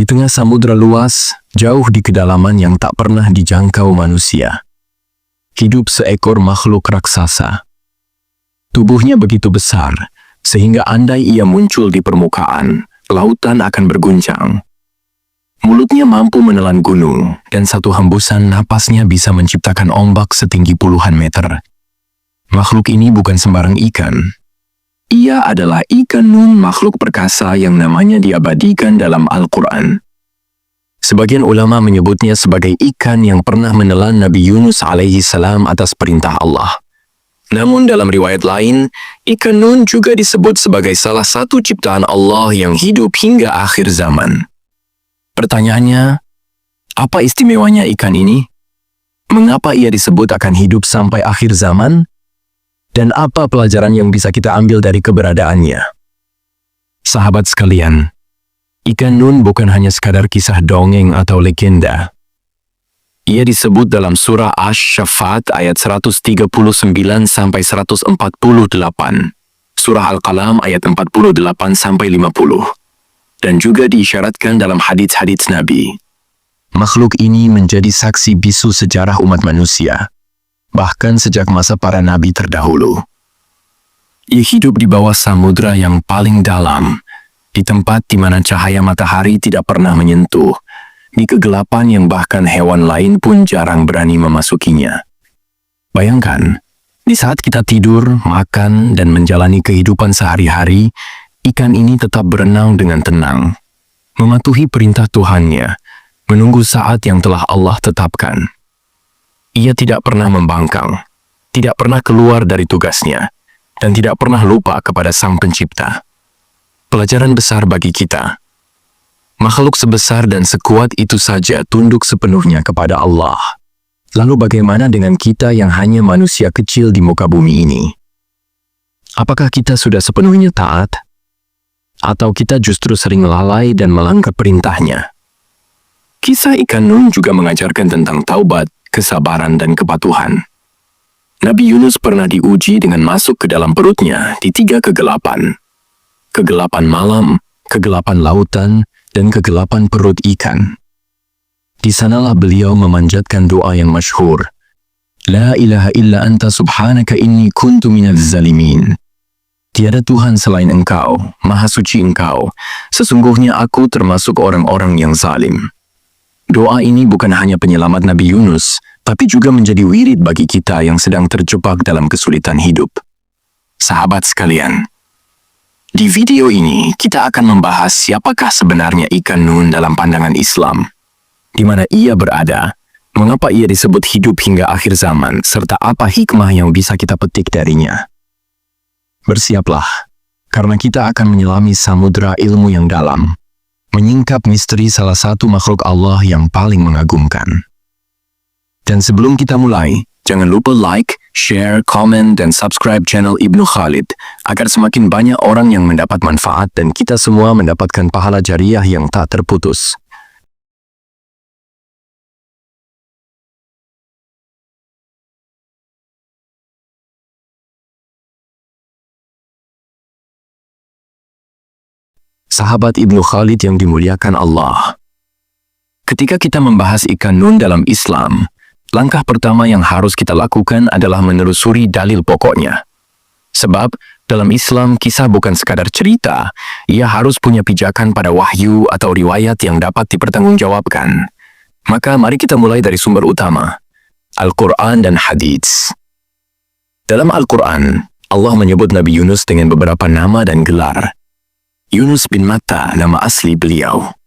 Di tengah samudra luas, jauh di kedalaman yang tak pernah dijangkau manusia, hidup seekor makhluk raksasa. Tubuhnya begitu besar, sehingga andai ia muncul di permukaan, lautan akan berguncang. Mulutnya mampu menelan gunung, dan satu hembusan napasnya bisa menciptakan ombak setinggi puluhan meter. Makhluk ini bukan sembarang ikan. Ia adalah ikan nun, makhluk perkasa yang namanya diabadikan dalam Al-Quran. Sebagian ulama menyebutnya sebagai ikan yang pernah menelan Nabi Yunus alaihi salam atas perintah Allah. Namun dalam riwayat lain, ikan nun juga disebut sebagai salah satu ciptaan Allah yang hidup hingga akhir zaman. Pertanyaannya, apa istimewanya ikan ini? Mengapa ia disebut akan hidup sampai akhir zaman? Dan apa pelajaran yang bisa kita ambil dari keberadaannya? Sahabat sekalian, ikan nun bukan hanya sekadar kisah dongeng atau legenda. Ia disebut dalam surah Asy-Syaffat ayat 139-148, surah Al-Qalam ayat 48-50, dan juga diisyaratkan dalam hadits-hadits Nabi. Makhluk ini menjadi saksi bisu sejarah umat manusia, bahkan sejak masa para nabi terdahulu. Ia hidup di bawah samudra yang paling dalam, di tempat di mana cahaya matahari tidak pernah menyentuh, di kegelapan yang bahkan hewan lain pun jarang berani memasukinya. Bayangkan, di saat kita tidur, makan, dan menjalani kehidupan sehari-hari, ikan ini tetap berenang dengan tenang, mematuhi perintah Tuhannya, menunggu saat yang telah Allah tetapkan. Ia tidak pernah membangkang, tidak pernah keluar dari tugasnya, dan tidak pernah lupa kepada Sang Pencipta. Pelajaran besar bagi kita. Makhluk sebesar dan sekuat itu saja tunduk sepenuhnya kepada Allah. Lalu bagaimana dengan kita yang hanya manusia kecil di muka bumi ini? Apakah kita sudah sepenuhnya taat? Atau kita justru sering lalai dan melanggar perintahnya? Kisah ikan nun juga mengajarkan tentang taubat, kesabaran, dan kepatuhan. Nabi Yunus pernah diuji dengan masuk ke dalam perutnya di 3 kegelapan. Kegelapan malam, kegelapan lautan, dan kegelapan perut ikan. Di sanalah beliau memanjatkan doa yang masyhur. La ilaha illa anta subhanaka inni kuntu minadz zalimin. Tiada Tuhan selain Engkau, Maha Suci Engkau. Sesungguhnya aku termasuk orang-orang yang zalim. Doa ini bukan hanya penyelamat Nabi Yunus, tapi juga menjadi wirid bagi kita yang sedang terjebak dalam kesulitan hidup. Sahabat sekalian, di video ini kita akan membahas siapakah sebenarnya ikan nun dalam pandangan Islam, di mana ia berada, mengapa ia disebut hidup hingga akhir zaman, serta apa hikmah yang bisa kita petik darinya. Bersiaplah, karena kita akan menyelami samudra ilmu yang dalam, menyingkap misteri salah satu makhluk Allah yang paling mengagumkan. Dan sebelum kita mulai, jangan lupa like, share, komen, dan subscribe channel Ibnu Khalid, agar semakin banyak orang yang mendapat manfaat dan kita semua mendapatkan pahala jariah yang tak terputus. Sahabat Ibnu Khalid yang dimuliakan Allah. Ketika kita membahas ikan nun dalam Islam, langkah pertama yang harus kita lakukan adalah menelusuri dalil pokoknya. Sebab, dalam Islam kisah bukan sekadar cerita, ia harus punya pijakan pada wahyu atau riwayat yang dapat dipertanggungjawabkan. Maka mari kita mulai dari sumber utama, Al-Quran dan Hadits. Dalam Al-Quran, Allah menyebut Nabi Yunus dengan beberapa nama dan gelar. Yunus bin Matta, nama asli beliau.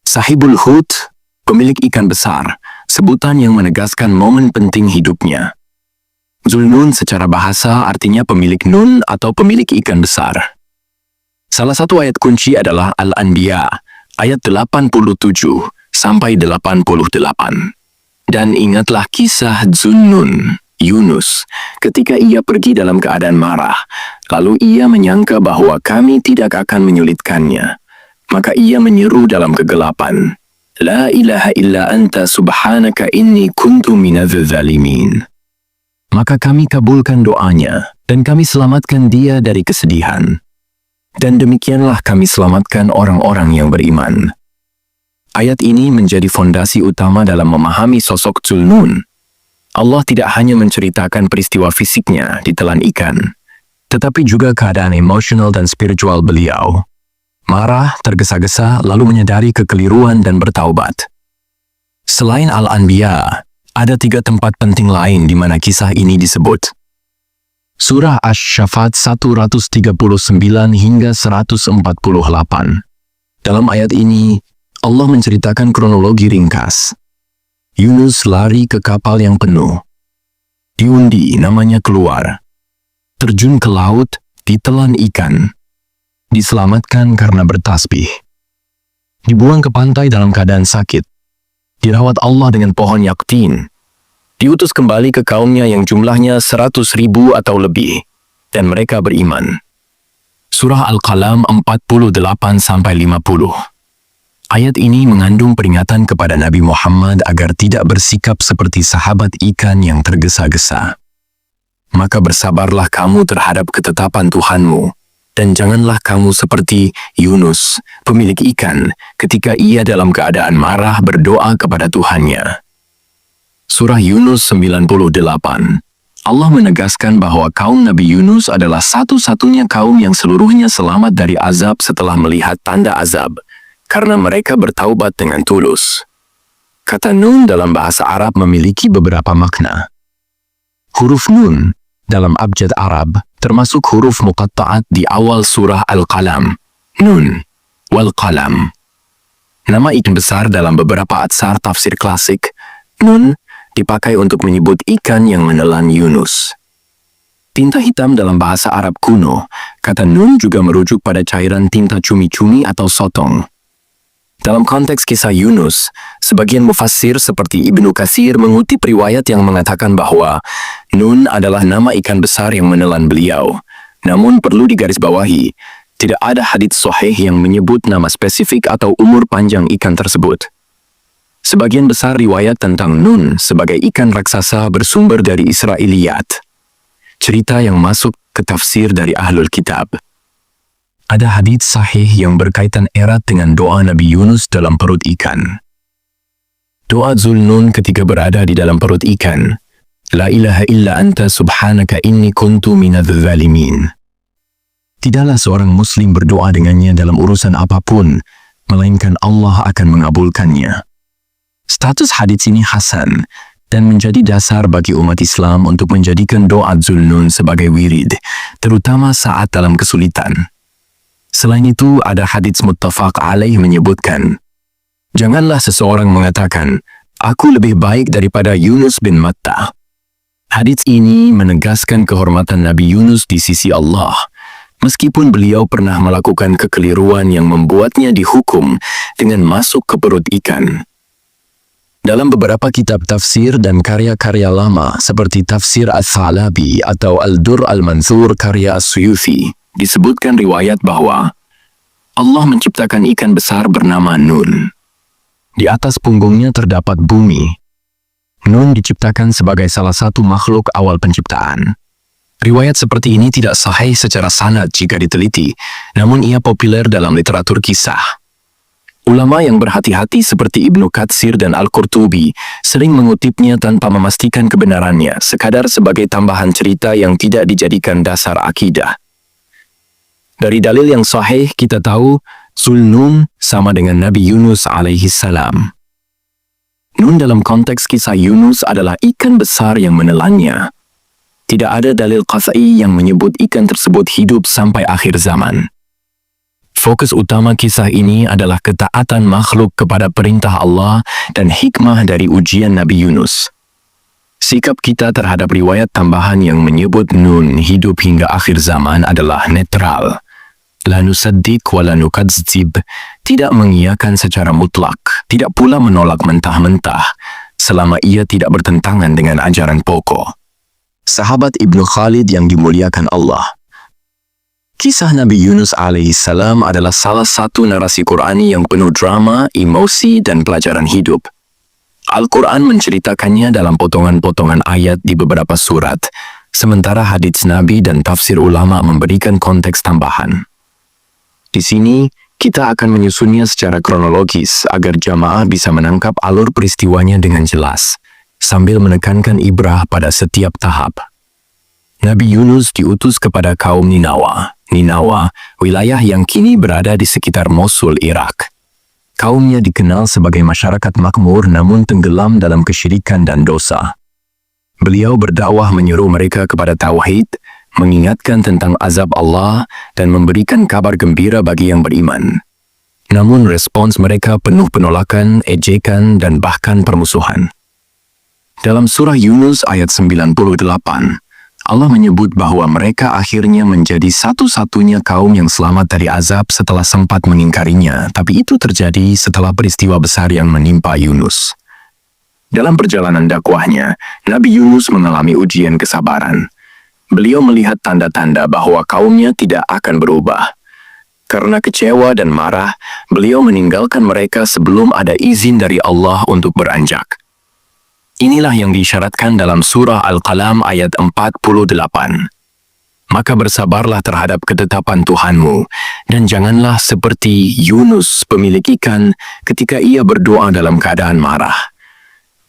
Sahibul Hut, pemilik ikan besar, sebutan yang menegaskan momen penting hidupnya. Zulnun secara bahasa artinya pemilik nun atau pemilik ikan besar. Salah satu ayat kunci adalah Al-Anbiya, ayat 87-88. Dan ingatlah kisah Zunnun, Yunus, ketika ia pergi dalam keadaan marah, lalu ia menyangka bahwa kami tidak akan menyulitkannya. Maka ia menyeru dalam kegelapan, La ilaha illa anta subhanaka inni kuntu minadz zalimin. Maka kami kabulkan doanya, dan kami selamatkan dia dari kesedihan. Dan demikianlah kami selamatkan orang-orang yang beriman. Ayat ini menjadi fondasi utama dalam memahami sosok Zulnun. Allah tidak hanya menceritakan peristiwa fisiknya di telan ikan, tetapi juga keadaan emosional dan spiritual beliau. Marah, tergesa-gesa, lalu menyadari kekeliruan dan bertaubat. Selain Al-Anbiya, ada 3 tempat penting lain di mana kisah ini disebut. Surah Asy-Syafat 139 hingga 148. Dalam ayat ini, Allah menceritakan kronologi ringkas. Yunus lari ke kapal yang penuh. Diundi namanya keluar. Terjun ke laut, ditelan ikan. Diselamatkan karena bertasbih. Dibuang ke pantai dalam keadaan sakit. Dirawat Allah dengan pohon yaktin. Diutus kembali ke kaumnya yang jumlahnya 100.000 atau lebih. Dan mereka beriman. Surah Al-Qalam 48-50. Ayat ini mengandung peringatan kepada Nabi Muhammad agar tidak bersikap seperti sahabat ikan yang tergesa-gesa. Maka bersabarlah kamu terhadap ketetapan Tuhanmu, dan janganlah kamu seperti Yunus, pemilik ikan, ketika ia dalam keadaan marah berdoa kepada Tuhannya. Surah Yunus 98. Allah menegaskan bahwa kaum Nabi Yunus adalah satu-satunya kaum yang seluruhnya selamat dari azab setelah melihat tanda azab, karena mereka bertaubat dengan tulus. Kata Nun dalam bahasa Arab memiliki beberapa makna. Huruf Nun dalam abjad Arab termasuk huruf muqatta'at di awal surah Al-Qalam. Nun, wal qalam. Nama ikan besar dalam beberapa atsar tafsir klasik, Nun dipakai untuk menyebut ikan yang menelan Yunus. Tinta hitam dalam bahasa Arab kuno, kata Nun juga merujuk pada cairan tinta cumi-cumi atau sotong. Dalam konteks kisah Yunus, sebagian mufassir seperti Ibnu Katsir mengutip riwayat yang mengatakan bahwa Nun adalah nama ikan besar yang menelan beliau. Namun perlu digarisbawahi, tidak ada hadits sahih yang menyebut nama spesifik atau umur panjang ikan tersebut. Sebagian besar riwayat tentang Nun sebagai ikan raksasa bersumber dari Israiliyat, cerita yang masuk ke tafsir dari Ahlul Kitab. Ada hadits sahih yang berkaitan erat dengan doa Nabi Yunus dalam perut ikan. Doa Zulnun ketika berada di dalam perut ikan. La ilaha illa anta subhanaka inni kuntu minadz zalimin. Tidaklah seorang muslim berdoa dengannya dalam urusan apapun, melainkan Allah akan mengabulkannya. Status hadits ini hasan dan menjadi dasar bagi umat Islam untuk menjadikan doa Zulnun sebagai wirid, terutama saat dalam kesulitan. Selain itu, ada hadits muttafaq alaih menyebutkan, janganlah seseorang mengatakan, aku lebih baik daripada Yunus bin Matta. Hadits ini menegaskan kehormatan Nabi Yunus di sisi Allah, meskipun beliau pernah melakukan kekeliruan yang membuatnya dihukum dengan masuk ke perut ikan. Dalam beberapa kitab tafsir dan karya-karya lama seperti Tafsir As-Salabi atau Al-Dur Al-Mansur karya As-Suyuti, disebutkan riwayat bahwa Allah menciptakan ikan besar bernama Nun. Di atas punggungnya terdapat bumi. Nun diciptakan sebagai salah satu makhluk awal penciptaan. Riwayat seperti ini tidak sahih secara sanad jika diteliti, namun ia populer dalam literatur kisah. Ulama yang berhati-hati seperti Ibnu Katsir dan Al-Qurtubi sering mengutipnya tanpa memastikan kebenarannya, sekadar sebagai tambahan cerita yang tidak dijadikan dasar akidah. Dari dalil yang sahih kita tahu Zulnun sama dengan Nabi Yunus alaihi salam. Nun dalam konteks kisah Yunus adalah ikan besar yang menelannya. Tidak ada dalil qat'i yang menyebut ikan tersebut hidup sampai akhir zaman. Fokus utama kisah ini adalah ketaatan makhluk kepada perintah Allah dan hikmah dari ujian Nabi Yunus. Sikap kita terhadap riwayat tambahan yang menyebut Nun hidup hingga akhir zaman adalah netral. La nusaddiq wa la nukadzib, tidak mengiyakan secara mutlak, tidak pula menolak mentah-mentah, selama ia tidak bertentangan dengan ajaran pokok. Sahabat Ibnu Khalid yang dimuliakan Allah. Kisah Nabi Yunus alaihissalam adalah salah satu narasi Qur'ani yang penuh drama, emosi, dan pelajaran hidup. Al-Quran menceritakannya dalam potongan-potongan ayat di beberapa surat, sementara hadits Nabi dan tafsir ulama memberikan konteks tambahan. Di sini, Kita akan menyusunnya secara kronologis agar jamaah bisa menangkap alur peristiwanya dengan jelas, sambil menekankan ibrah pada setiap tahap. Nabi Yunus diutus kepada kaum Ninawa. Ninawa, wilayah yang kini berada di sekitar Mosul, Irak. Kaumnya dikenal sebagai masyarakat makmur namun tenggelam dalam kesyirikan dan dosa. Beliau berdakwah menyuruh mereka kepada tauhid, mengingatkan tentang azab Allah, dan memberikan kabar gembira bagi yang beriman. Namun respons mereka penuh penolakan, ejekan, dan bahkan permusuhan. Dalam surah Yunus ayat 98, Allah menyebut bahwa mereka akhirnya menjadi satu-satunya kaum yang selamat dari azab setelah sempat mengingkarinya, tapi itu terjadi setelah peristiwa besar yang menimpa Yunus. Dalam perjalanan dakwahnya, Nabi Yunus mengalami ujian kesabaran. Beliau melihat tanda-tanda bahwa kaumnya tidak akan berubah. Karena kecewa dan marah, beliau meninggalkan mereka sebelum ada izin dari Allah untuk beranjak. Inilah yang diisyaratkan dalam surah Al-Qalam ayat 48. Maka bersabarlah terhadap ketetapan Tuhanmu, dan janganlah seperti Yunus pemilik ikan ketika ia berdoa dalam keadaan marah.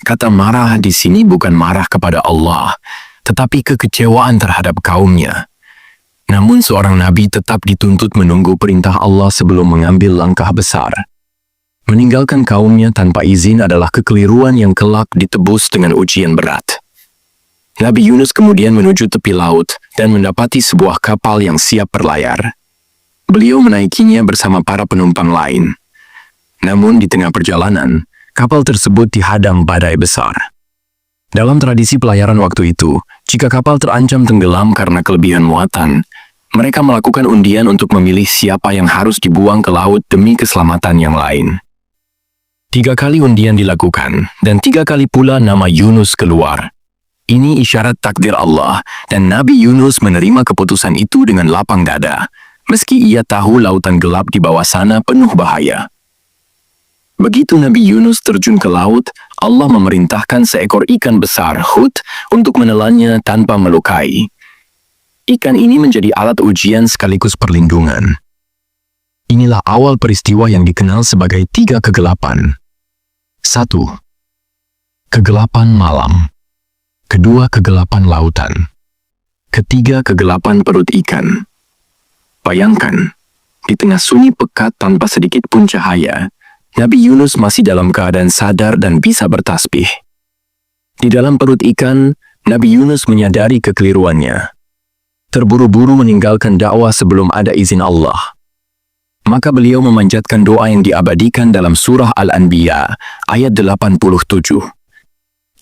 Kata marah di sini bukan marah kepada Allah, tetapi kekecewaan terhadap kaumnya. Namun seorang nabi tetap dituntut menunggu perintah Allah sebelum mengambil langkah besar. Meninggalkan kaumnya tanpa izin adalah kekeliruan yang kelak ditebus dengan ujian berat. Nabi Yunus kemudian menuju tepi laut dan mendapati sebuah kapal yang siap berlayar. Beliau menaikinya bersama para penumpang lain. Namun di tengah perjalanan, kapal tersebut dihadang badai besar. Dalam tradisi pelayaran waktu itu, jika kapal terancam tenggelam karena kelebihan muatan, mereka melakukan undian untuk memilih siapa yang harus dibuang ke laut demi keselamatan yang lain. 3 kali undian dilakukan, dan 3 kali pula nama Yunus keluar. Ini isyarat takdir Allah, dan Nabi Yunus menerima keputusan itu dengan lapang dada, meski ia tahu lautan gelap di bawah sana penuh bahaya. Begitu Nabi Yunus terjun ke laut, Allah memerintahkan seekor ikan besar, Hut, untuk menelannya tanpa melukai. Ikan ini menjadi alat ujian sekaligus perlindungan. Inilah awal peristiwa yang dikenal sebagai 3 kegelapan. 1. Kegelapan malam. 2. Kegelapan lautan. 3. Kegelapan perut ikan. Bayangkan, di tengah sunyi pekat tanpa sedikit pun cahaya, Nabi Yunus masih dalam keadaan sadar dan bisa bertasbih. Di dalam perut ikan, Nabi Yunus menyadari kekeliruannya. Terburu-buru meninggalkan dakwah sebelum ada izin Allah. Maka beliau memanjatkan doa yang diabadikan dalam surah Al-Anbiya, ayat 87.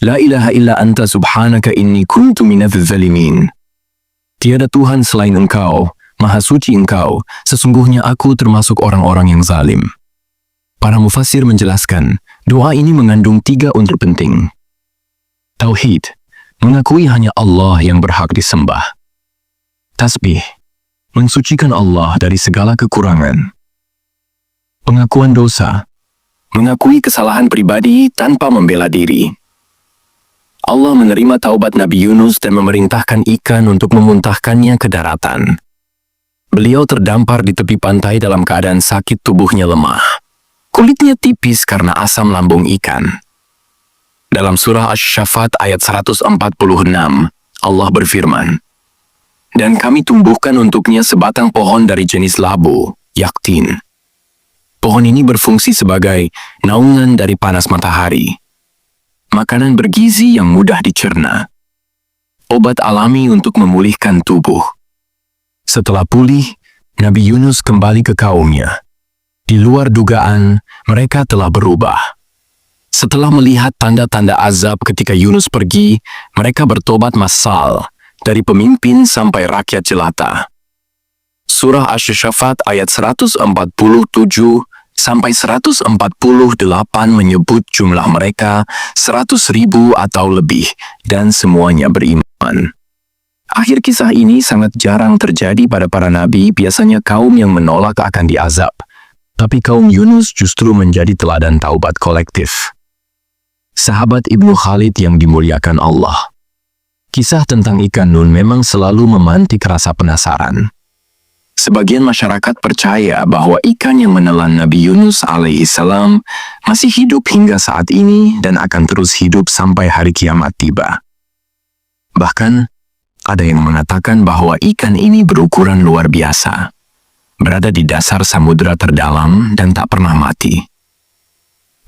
La ilaha illa anta subhanaka inni kuntu minadz zalimin. Tiada Tuhan selain Engkau, Maha Suci Engkau, sesungguhnya aku termasuk orang-orang yang zalim. Para mufassir menjelaskan, doa ini mengandung 3 unsur penting. Tauhid, mengakui hanya Allah yang berhak disembah. Tasbih, mensucikan Allah dari segala kekurangan. Pengakuan dosa, mengakui kesalahan pribadi tanpa membela diri. Allah menerima taubat Nabi Yunus dan memerintahkan ikan untuk memuntahkannya ke daratan. Beliau terdampar di tepi pantai dalam keadaan sakit, tubuhnya lemah. Kulitnya tipis karena asam lambung ikan. Dalam surah Asy-Syaffat ayat 146, Allah berfirman, "Dan kami tumbuhkan untuknya sebatang pohon dari jenis labu, yaktin." Pohon ini berfungsi sebagai naungan dari panas matahari. Makanan bergizi yang mudah dicerna. Obat alami untuk memulihkan tubuh. Setelah pulih, Nabi Yunus kembali ke kaumnya. Di luar dugaan, mereka telah berubah. Setelah melihat tanda-tanda azab ketika Yunus pergi, mereka bertobat massal, dari pemimpin sampai rakyat jelata. Surah Asy-Syaffat ayat 147 sampai 148 menyebut jumlah mereka 100.000 atau lebih, dan semuanya beriman. Akhir kisah ini sangat jarang terjadi pada para nabi, biasanya kaum yang menolak akan diazab. Tapi kaum Yunus justru menjadi teladan taubat kolektif. Sahabat Ibnu Khalid yang dimuliakan Allah. Kisah tentang ikan nun memang selalu memantik rasa penasaran. Sebagian masyarakat percaya bahwa ikan yang menelan Nabi Yunus alaihissalam masih hidup hingga saat ini dan akan terus hidup sampai hari kiamat tiba. Bahkan, ada yang mengatakan bahwa ikan ini berukuran luar biasa, berada di dasar samudera terdalam dan tak pernah mati.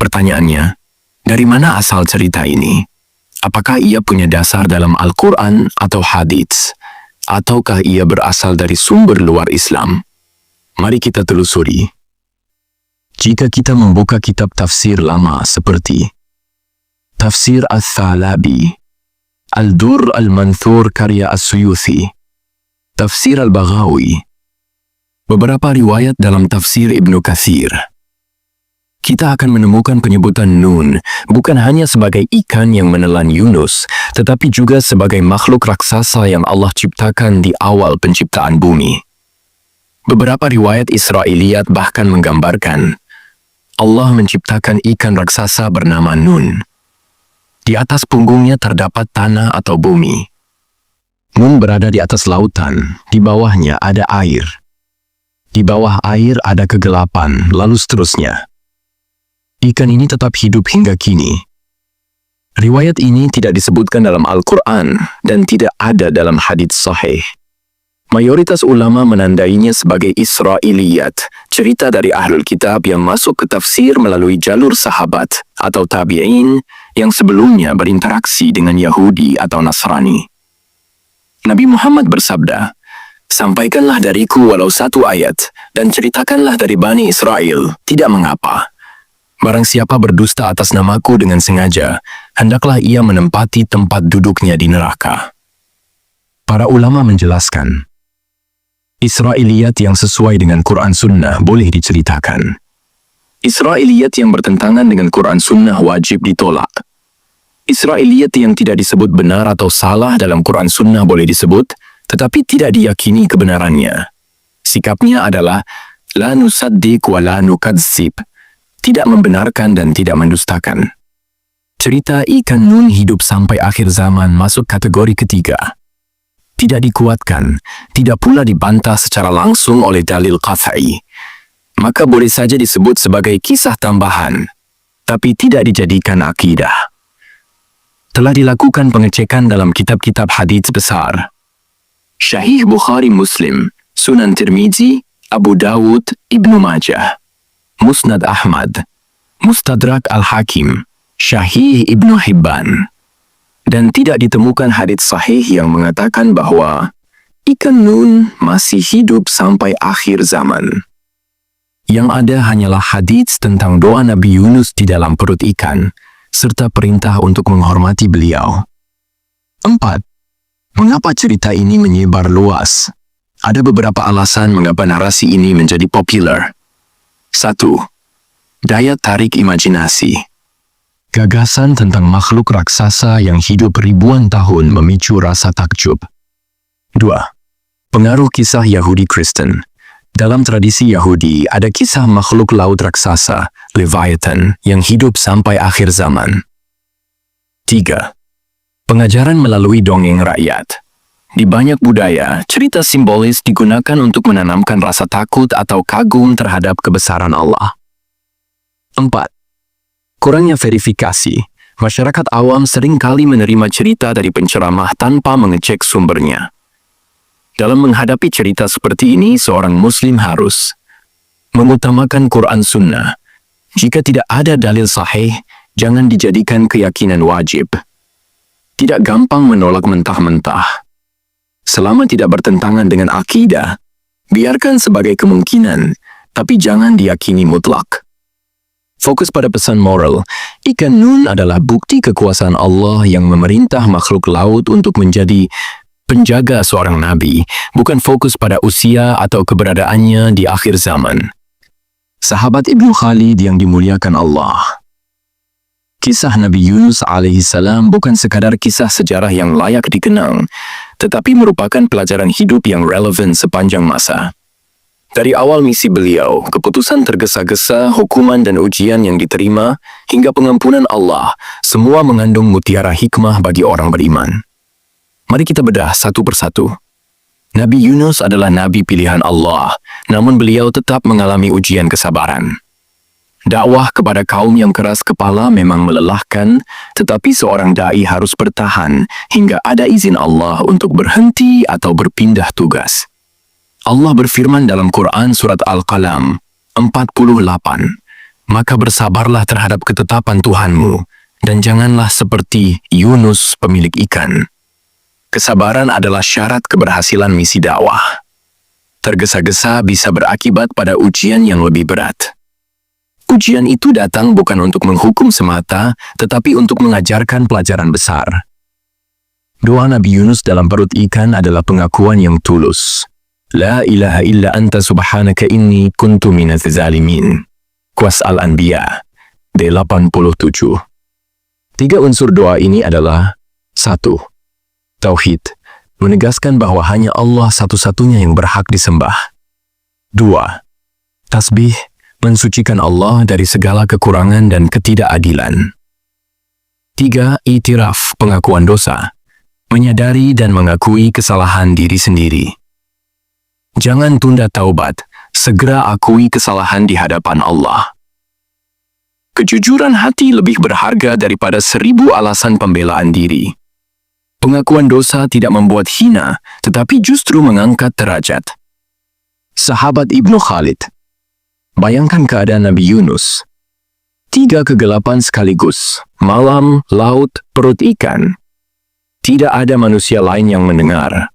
Pertanyaannya, dari mana asal cerita ini? Apakah ia punya dasar dalam Al-Quran atau hadits? Ataukah ia berasal dari sumber luar Islam? Mari kita telusuri. Jika kita membuka kitab tafsir lama seperti Tafsir Al-Thalabi, Al-Dur Al-Manthur karya As-Suyuthi, Tafsir Al-Baghawi, beberapa riwayat dalam tafsir Ibnu Katsir, kita akan menemukan penyebutan Nun bukan hanya sebagai ikan yang menelan Yunus, tetapi juga sebagai makhluk raksasa yang Allah ciptakan di awal penciptaan bumi. Beberapa riwayat Israiliyat bahkan menggambarkan Allah menciptakan ikan raksasa bernama Nun. Di atas punggungnya terdapat tanah atau bumi. Nun berada di atas lautan, di bawahnya ada air. Di bawah air ada kegelapan, lalu seterusnya. Ikan ini tetap hidup hingga kini. Riwayat ini tidak disebutkan dalam Al-Quran dan tidak ada dalam hadits sahih. Mayoritas ulama menandainya sebagai Israiliyat, cerita dari ahlul kitab yang masuk ke tafsir melalui jalur sahabat atau tabi'in yang sebelumnya berinteraksi dengan Yahudi atau Nasrani. Nabi Muhammad bersabda, "Sampaikanlah dariku walau satu ayat dan ceritakanlah dari Bani Israel, tidak mengapa. Barang siapa berdusta atas namaku dengan sengaja, hendaklah ia menempati tempat duduknya di neraka." Para ulama menjelaskan, Israiliyat yang sesuai dengan Quran Sunnah boleh diceritakan. Israiliyat yang bertentangan dengan Quran Sunnah wajib ditolak. Israiliyat yang tidak disebut benar atau salah dalam Quran Sunnah boleh disebut, tetapi tidak diyakini kebenarannya. Sikapnya adalah la nusaddiq wa la nukadzib, tidak membenarkan dan tidak mendustakan. Cerita ikan Nun hidup sampai akhir zaman masuk kategori ketiga. Tidak dikuatkan, tidak pula dibantah secara langsung oleh dalil qat'i. Maka boleh saja disebut sebagai kisah tambahan, tapi tidak dijadikan akidah. Telah dilakukan pengecekan dalam kitab-kitab hadits besar. Sahih Bukhari Muslim, Sunan Tirmizi, Abu Dawud, Ibnu Majah, Musnad Ahmad, Mustadrak Al-Hakim, Sahih Ibnu Hibban. Dan tidak ditemukan hadits sahih yang mengatakan bahwa ikan Nun masih hidup sampai akhir zaman. Yang ada hanyalah hadits tentang doa Nabi Yunus di dalam perut ikan, serta perintah untuk menghormati beliau. 4. Mengapa cerita ini menyebar luas? Ada beberapa alasan mengapa narasi ini menjadi populer. 1. Daya tarik imajinasi. Gagasan tentang makhluk raksasa yang hidup ribuan tahun memicu rasa takjub. 2. Pengaruh kisah Yahudi Kristen. Dalam tradisi Yahudi, ada kisah makhluk laut raksasa, Leviathan, yang hidup sampai akhir zaman. 3. Pengajaran melalui dongeng rakyat. Di banyak budaya, cerita simbolis digunakan untuk menanamkan rasa takut atau kagum terhadap kebesaran Allah. 4. Kurangnya verifikasi. Masyarakat awam seringkali menerima cerita dari penceramah tanpa mengecek sumbernya. Dalam menghadapi cerita seperti ini, seorang muslim harus mengutamakan Quran Sunnah. Jika tidak ada dalil sahih, jangan dijadikan keyakinan wajib. Tidak gampang menolak mentah-mentah. Selama tidak bertentangan dengan akidah, biarkan sebagai kemungkinan, tapi jangan diyakini mutlak. Fokus pada pesan moral. Ikan Nun adalah bukti kekuasaan Allah yang memerintah makhluk laut untuk menjadi penjaga seorang nabi, bukan fokus pada usia atau keberadaannya di akhir zaman. Sahabat Ibnu Khalid yang dimuliakan Allah. Kisah Nabi Yunus alaihissalam bukan sekadar kisah sejarah yang layak dikenang, tetapi merupakan pelajaran hidup yang relevan sepanjang masa. Dari awal misi beliau, keputusan tergesa-gesa, hukuman dan ujian yang diterima, hingga pengampunan Allah, semua mengandung mutiara hikmah bagi orang beriman. Mari kita bedah satu persatu. Nabi Yunus adalah nabi pilihan Allah, namun beliau tetap mengalami ujian kesabaran. Dakwah kepada kaum yang keras kepala memang melelahkan, tetapi seorang dai harus bertahan hingga ada izin Allah untuk berhenti atau berpindah tugas. Allah berfirman dalam Quran surat Al-Qalam 48, "Maka bersabarlah terhadap ketetapan Tuhanmu, dan janganlah seperti Yunus pemilik ikan." Kesabaran adalah syarat keberhasilan misi dakwah. Tergesa-gesa bisa berakibat pada ujian yang lebih berat. Ujian itu datang bukan untuk menghukum semata, tetapi untuk mengajarkan pelajaran besar. Doa Nabi Yunus dalam perut ikan adalah pengakuan yang tulus. La ilaha illa anta subhanaka inni kuntu minaz zalimin. Qas Al-Anbiya 87. 3 unsur doa ini adalah: 1. Tauhid, menegaskan bahwa hanya Allah satu-satunya yang berhak disembah. 2. Tasbih, mensucikan Allah dari segala kekurangan dan ketidakadilan. 3. Itiraf, pengakuan dosa, menyadari dan mengakui kesalahan diri sendiri. Jangan tunda taubat, segera akui kesalahan di hadapan Allah. Kejujuran hati lebih berharga daripada 1000 alasan pembelaan diri. Pengakuan dosa tidak membuat hina, tetapi justru mengangkat derajat. Sahabat Ibnu Khalid, bayangkan keadaan Nabi Yunus. 3 kegelapan sekaligus, malam, laut, perut ikan. Tidak ada manusia lain yang mendengar.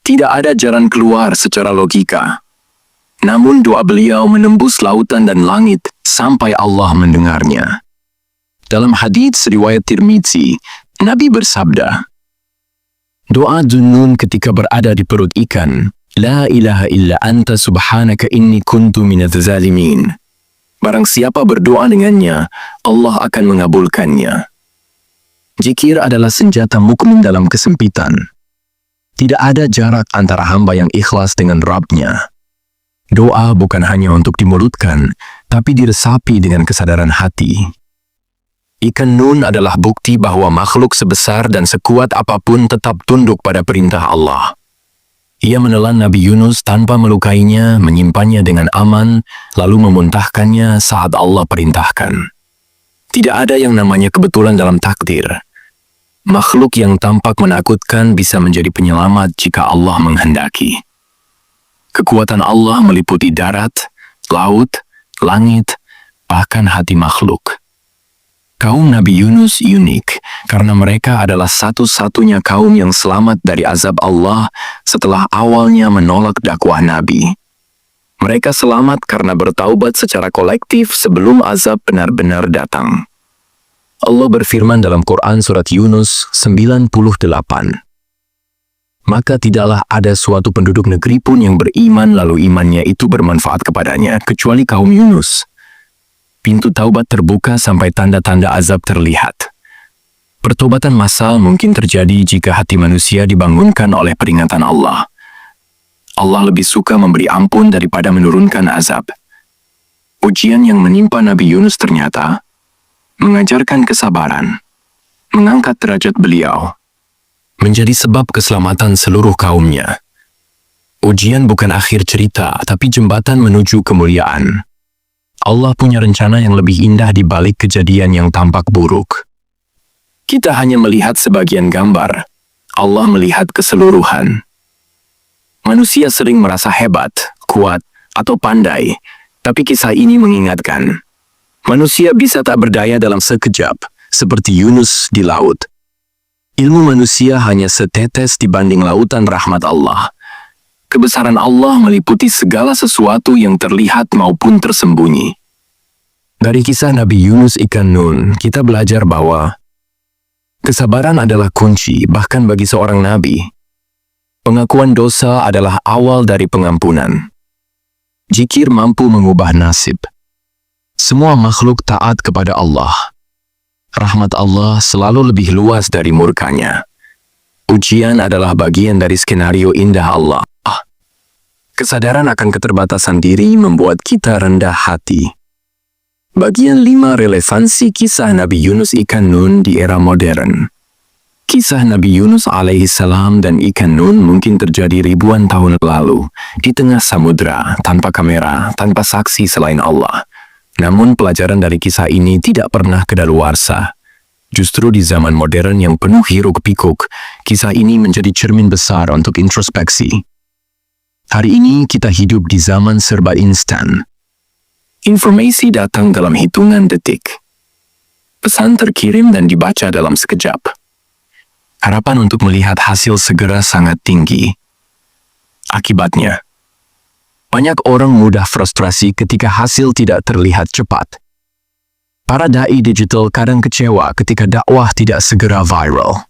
Tidak ada jalan keluar secara logika. Namun doa beliau menembus lautan dan langit sampai Allah mendengarnya. Dalam hadits riwayat Tirmidzi, Nabi bersabda, doa Zunnun ketika berada di perut ikan, La ilaha illa anta subhanaka inni kuntu minaz zalimin. Barang siapa berdoa dengannya, Allah akan mengabulkannya. Zikir adalah senjata mukmin dalam kesempitan. Tidak ada jarak antara hamba yang ikhlas dengan Rabb-nya. Doa bukan hanya untuk dimulutkan, tapi diresapi dengan kesadaran hati. Ikan Nun adalah bukti bahwa makhluk sebesar dan sekuat apapun tetap tunduk pada perintah Allah. Ia menelan Nabi Yunus tanpa melukainya, menyimpannya dengan aman, lalu memuntahkannya saat Allah perintahkan. Tidak ada yang namanya kebetulan dalam takdir. Makhluk yang tampak menakutkan bisa menjadi penyelamat jika Allah menghendaki. Kekuatan Allah meliputi darat, laut, langit, bahkan hati makhluk. Kaum Nabi Yunus unik karena mereka adalah satu-satunya kaum yang selamat dari azab Allah setelah awalnya menolak dakwah Nabi. Mereka selamat karena bertaubat secara kolektif sebelum azab benar-benar datang. Allah berfirman dalam Quran surat Yunus 98. Maka tidaklah ada suatu penduduk negeri pun yang beriman lalu imannya itu bermanfaat kepadanya kecuali kaum Yunus. Pintu taubat terbuka sampai tanda-tanda azab terlihat. Pertobatan massal mungkin terjadi jika hati manusia dibangunkan oleh peringatan Allah. Allah lebih suka memberi ampun daripada menurunkan azab. Ujian yang menimpa Nabi Yunus ternyata mengajarkan kesabaran, mengangkat derajat beliau, menjadi sebab keselamatan seluruh kaumnya. Ujian bukan akhir cerita, tapi jembatan menuju kemuliaan. Allah punya rencana yang lebih indah di balik kejadian yang tampak buruk. Kita hanya melihat sebagian gambar. Allah melihat keseluruhan. Manusia sering merasa hebat, kuat, atau pandai, tapi kisah ini mengingatkan, manusia bisa tak berdaya dalam sekejap, seperti Yunus di laut. Ilmu manusia hanya setetes dibanding lautan rahmat Allah. Kebesaran Allah meliputi segala sesuatu yang terlihat maupun tersembunyi. Dari kisah Nabi Yunus ikan Nun, kita belajar bahwa kesabaran adalah kunci bahkan bagi seorang nabi. Pengakuan dosa adalah awal dari pengampunan. Zikir mampu mengubah nasib. Semua makhluk taat kepada Allah. Rahmat Allah selalu lebih luas dari murkanya. Ujian adalah bagian dari skenario indah Allah. Kesadaran akan keterbatasan diri membuat kita rendah hati. Bagian 5 relevansi kisah Nabi Yunus ikan Nun di era modern. Kisah Nabi Yunus alaihissalam dan ikan Nun mungkin terjadi ribuan tahun lalu, di tengah samudera, tanpa kamera, tanpa saksi selain Allah. Namun pelajaran dari kisah ini tidak pernah kedaluarsa. Justru di zaman modern yang penuh hiruk-pikuk, kisah ini menjadi cermin besar untuk introspeksi. Hari ini kita hidup di zaman serba instan. Informasi datang dalam hitungan detik. Pesan terkirim dan dibaca dalam sekejap. Harapan untuk melihat hasil segera sangat tinggi. Akibatnya, banyak orang mudah frustrasi ketika hasil tidak terlihat cepat. Para dai digital kadang kecewa ketika dakwah tidak segera viral.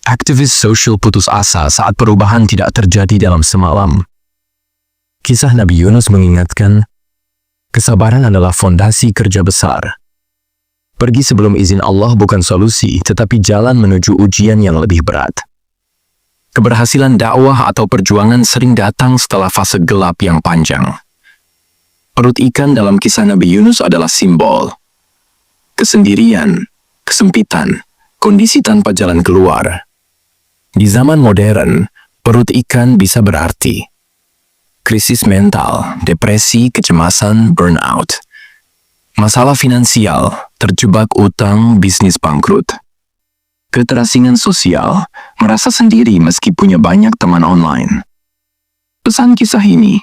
Aktivis sosial putus asa saat perubahan tidak terjadi dalam semalam. Kisah Nabi Yunus mengingatkan, kesabaran adalah fondasi kerja besar. Pergi sebelum izin Allah bukan solusi, tetapi jalan menuju ujian yang lebih berat. Keberhasilan dakwah atau perjuangan sering datang setelah fase gelap yang panjang. Perut ikan dalam kisah Nabi Yunus adalah simbol. Kesendirian, kesempitan, kondisi tanpa jalan keluar. Di zaman modern, perut ikan bisa berarti krisis mental, depresi, kecemasan, burnout. Masalah finansial, terjebak utang, bisnis bangkrut. Keterasingan sosial, merasa sendiri meski punya banyak teman online. Pesan kisah ini,